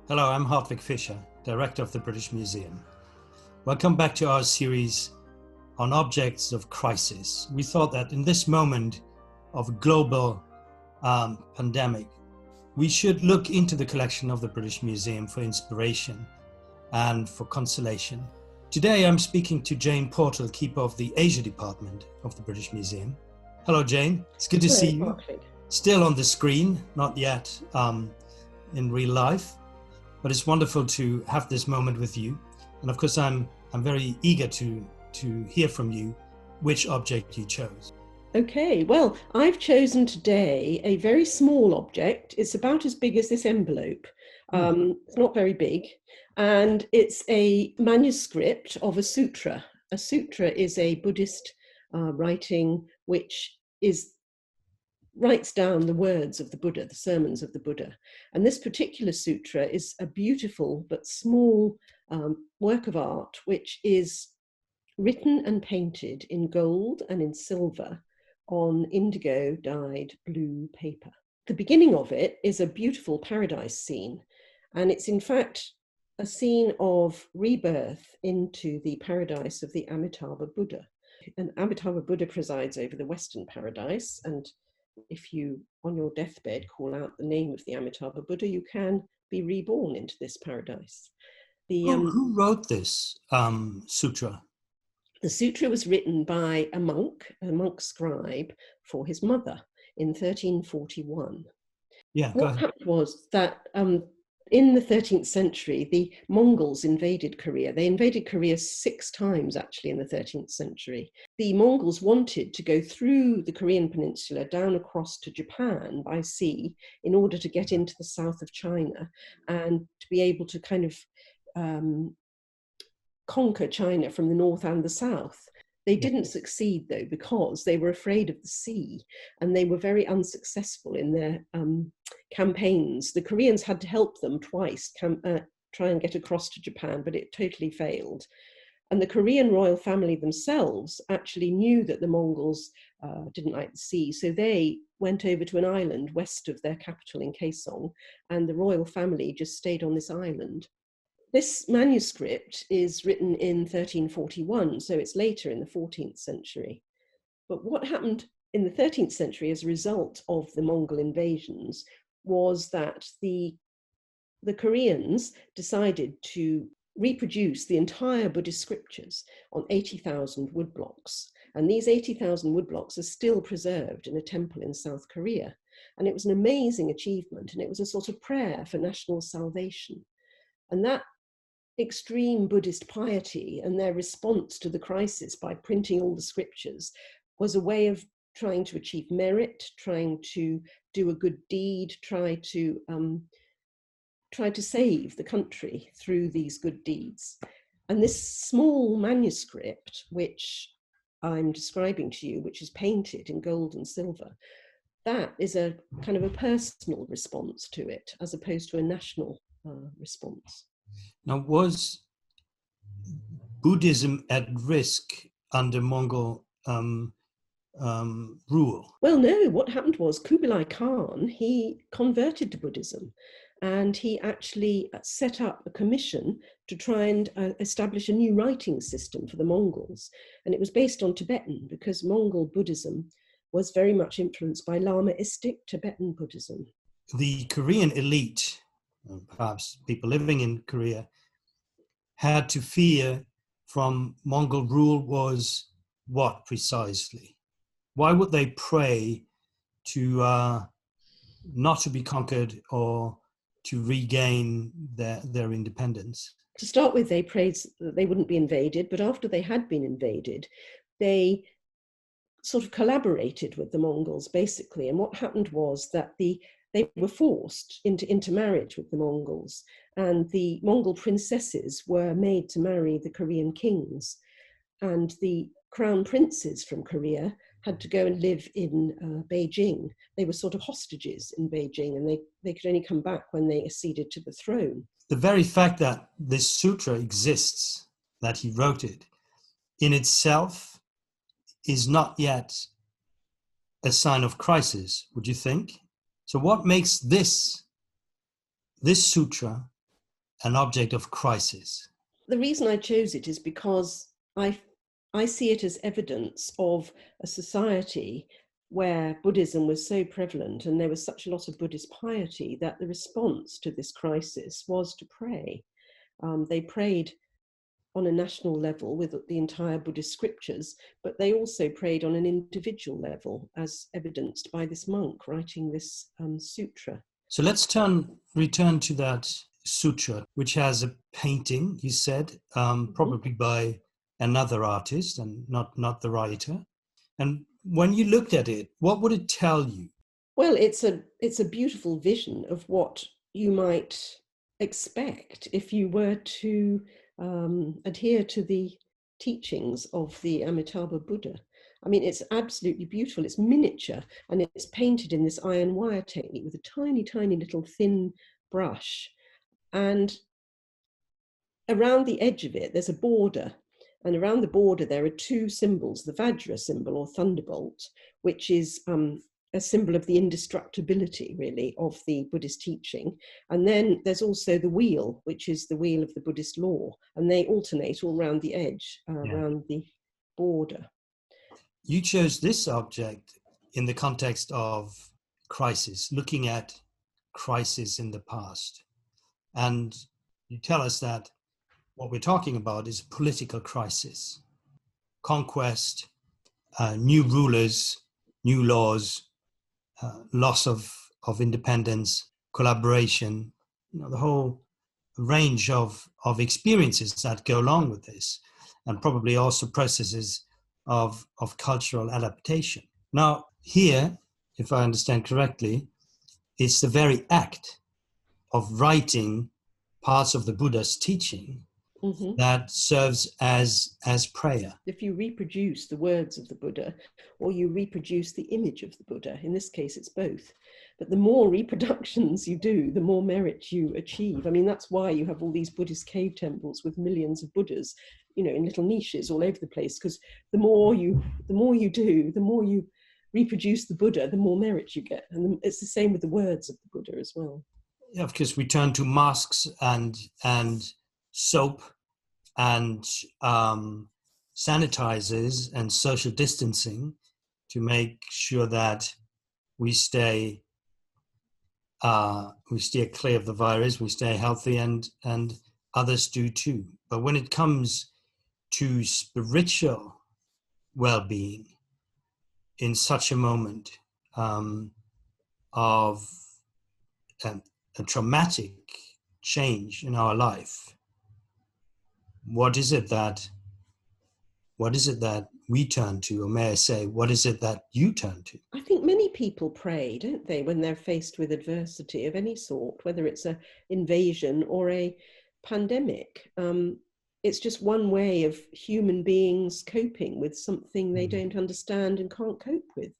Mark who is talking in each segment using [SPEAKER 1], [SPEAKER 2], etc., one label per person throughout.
[SPEAKER 1] Hello, I'm Hartwig Fischer, Director of the British Museum. Welcome back to our series on objects of crisis. We thought that in this moment of global pandemic, we should look into the collection of the British Museum for inspiration and for consolation. Today I'm speaking to Jane Portal, keeper of the Asia Department of the British Museum. Hello, Jane. It's good to see you.
[SPEAKER 2] Hartwig.
[SPEAKER 1] Still on the screen, not yet in real life. But it's wonderful to have this moment with you. And of course, I'm very eager to hear from you which object you chose.
[SPEAKER 2] Okay, well, I've chosen today a very small object. It's about as big as this envelope. It's not very big. And it's a manuscript of a sutra. A sutra is a Buddhist writing which writes down the words of the Buddha, the sermons of the Buddha. And this particular sutra is a beautiful but small work of art, which is written and painted in gold and in silver on indigo dyed blue paper. The beginning of it is a beautiful paradise scene, and it's in fact a scene of rebirth into the paradise of the Amitabha Buddha. And Amitabha Buddha presides over the Western paradise, and if you, on your deathbed, call out the name of the Amitabha Buddha, you can be reborn into this paradise.
[SPEAKER 1] Who wrote this sutra?
[SPEAKER 2] The sutra was written by a monk scribe, for his mother in 1341.
[SPEAKER 1] Yeah,
[SPEAKER 2] what happened was that in the 13th century, the Mongols invaded Korea. They invaded Korea 6 times, actually, in the 13th century. The Mongols wanted to go through the Korean peninsula down across to Japan by sea in order to get into the south of China and to be able to kind of conquer China from the north and the south. They didn't succeed, though, because they were afraid of the sea, and they were very unsuccessful in their campaigns. The Koreans had to help them twice try and get across to Japan, but it totally failed. And the Korean royal family themselves actually knew that the Mongols didn't like the sea, so they went over to an island west of their capital in Kaesong, and the royal family just stayed on this island. This manuscript is written in 1341, so it's later in the 14th century. But what happened in the 13th century as a result of the Mongol invasions was that the Koreans decided to reproduce the entire Buddhist scriptures on 80,000 woodblocks. And these 80,000 woodblocks are still preserved in a temple in South Korea. And it was an amazing achievement, and it was a sort of prayer for national salvation. And that extreme Buddhist piety and their response to the crisis by printing all the scriptures was a way of trying to achieve merit, trying to do a good deed, try to save the country through these good deeds. And this small manuscript, which I'm describing to you, which is painted in gold and silver, that is a kind of a personal response to it, as opposed to a national response.
[SPEAKER 1] Now, was Buddhism at risk under Mongol rule?
[SPEAKER 2] Well, no, what happened was Kublai Khan, he converted to Buddhism, and he actually set up a commission to try and establish a new writing system for the Mongols. And it was based on Tibetan, because Mongol Buddhism was very much influenced by Lamaistic Tibetan Buddhism.
[SPEAKER 1] The Korean elite, perhaps people living in Korea, had to fear from Mongol rule was what precisely? Why would they pray to not to be conquered or to regain their independence?
[SPEAKER 2] To start with, they prayed that they wouldn't be invaded, but after they had been invaded, they sort of collaborated with the Mongols, basically. And what happened was that they were forced into marriage with the Mongols, and the Mongol princesses were made to marry the Korean kings, and the crown princes from Korea had to go and live in Beijing. They were sort of hostages in Beijing, and they could only come back when they acceded to the throne.
[SPEAKER 1] The very fact that this sutra exists, that he wrote it, in itself is not yet a sign of crisis, would you think? So what makes this sutra an object of crisis?
[SPEAKER 2] The reason I chose it is because I see it as evidence of a society where Buddhism was so prevalent and there was such a lot of Buddhist piety that the response to this crisis was to pray. They prayed on a national level with the entire Buddhist scriptures, but they also prayed on an individual level, as evidenced by this monk writing this sutra.
[SPEAKER 1] So let's return to that sutra, which has a painting, you said, probably by another artist and not the writer. And when you looked at it, what would it tell you?
[SPEAKER 2] Well, it's a beautiful vision of what you might expect if you were to adhere to the teachings of the Amitabha Buddha. I mean, it's absolutely beautiful. It's miniature and it's painted in this iron wire technique with a tiny, tiny little thin brush. And around the edge of it, there's a border. And around the border, there are two symbols, the Vajra symbol or thunderbolt, which is a symbol of the indestructibility, really, of the Buddhist teaching. And then there's also the wheel, which is the wheel of the Buddhist law. And they alternate all around the edge, around the border.
[SPEAKER 1] You chose this object in the context of crisis, looking at crisis in the past. And you tell us that what we're talking about is a political crisis, conquest, new rulers, new laws, loss of independence, collaboration, the whole range of experiences that go along with this, and probably also processes of cultural adaptation. Now, here, if I understand correctly, it's the very act of writing parts of the Buddha's teaching that serves as prayer.
[SPEAKER 2] If you reproduce the words of the Buddha or you reproduce the image of the Buddha, in this case it's both, but the more reproductions you do, the more merit you achieve. I mean, that's why you have all these Buddhist cave temples with millions of Buddhas, in little niches all over the place, because the more you do, the more you reproduce the Buddha, the more merit you get. And it's the same with the words of the Buddha as well.
[SPEAKER 1] Yeah, of course, we turn to masks and soap and sanitizers and social distancing to make sure that we stay clear of the virus, we stay healthy, and others do too. But when it comes to spiritual well-being in such a moment of a traumatic change in our life, what is it that we turn to, or may I say, what is it that you turn to?
[SPEAKER 2] I think many people pray, don't they, when they're faced with adversity of any sort, whether it's an invasion or a pandemic. It's just one way of human beings coping with something they don't understand and can't cope with.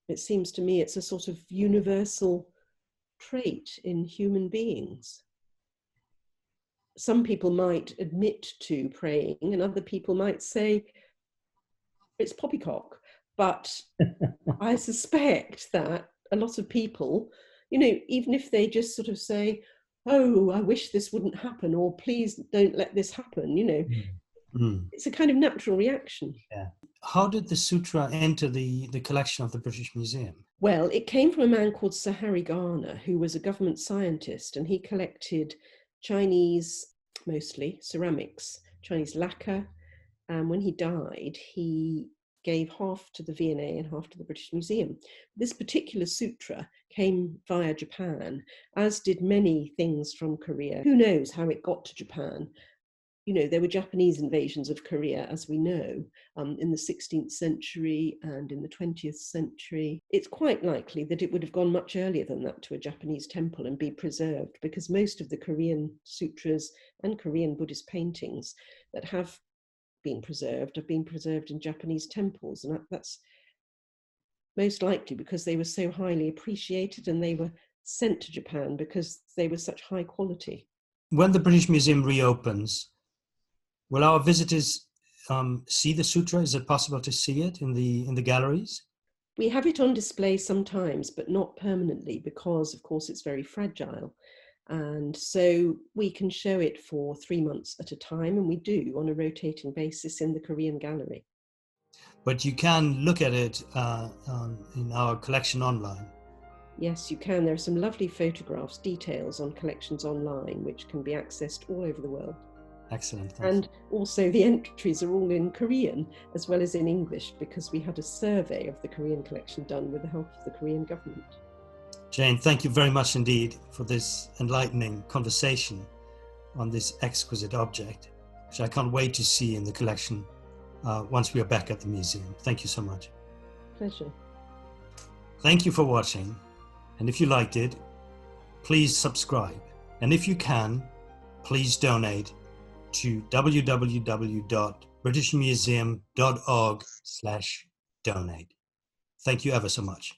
[SPEAKER 2] It seems to me it's a sort of universal trait in human beings. Some people might admit to praying and other people might say it's poppycock. But I suspect that a lot of people, even if they just sort of say, oh, I wish this wouldn't happen, or please don't let this happen, it's a kind of natural reaction.
[SPEAKER 1] Yeah. How did the sutra enter the collection of the British Museum?
[SPEAKER 2] Well, it came from a man called Sir Harry Garner, who was a government scientist, and he collected Chinese, mostly ceramics, Chinese lacquer. And when he died, he gave half to the V&A and half to the British Museum. This particular sutra came via Japan, as did many things from Korea. Who knows how it got to Japan? There were Japanese invasions of Korea, as we know, in the 16th century and in the 20th century. It's quite likely that it would have gone much earlier than that to a Japanese temple and be preserved, because most of the Korean sutras and Korean Buddhist paintings that have been preserved in Japanese temples. And that's most likely because they were so highly appreciated and they were sent to Japan because they were such high quality.
[SPEAKER 1] When the British Museum reopens, will our visitors see the sutra? Is it possible to see it in the galleries?
[SPEAKER 2] We have it on display sometimes, but not permanently, because of course it's very fragile. And so we can show it for 3 months at a time, and we do on a rotating basis in the Korean gallery.
[SPEAKER 1] But you can look at it in our collection online.
[SPEAKER 2] Yes, you can. There are some lovely photographs, details on collections online, which can be accessed all over the world.
[SPEAKER 1] Excellent.
[SPEAKER 2] And also the entries are all in Korean as well as in English, because we had a survey of the Korean collection done with the help of the Korean government.
[SPEAKER 1] Jane, thank you very much indeed for this enlightening conversation on this exquisite object, which I can't wait to see in the collection once we are back at the museum. Thank you so much.
[SPEAKER 2] Pleasure.
[SPEAKER 1] Thank you for watching. And if you liked it, please subscribe. And if you can, please donate to www.britishmuseum.org/donate. Thank you ever so much.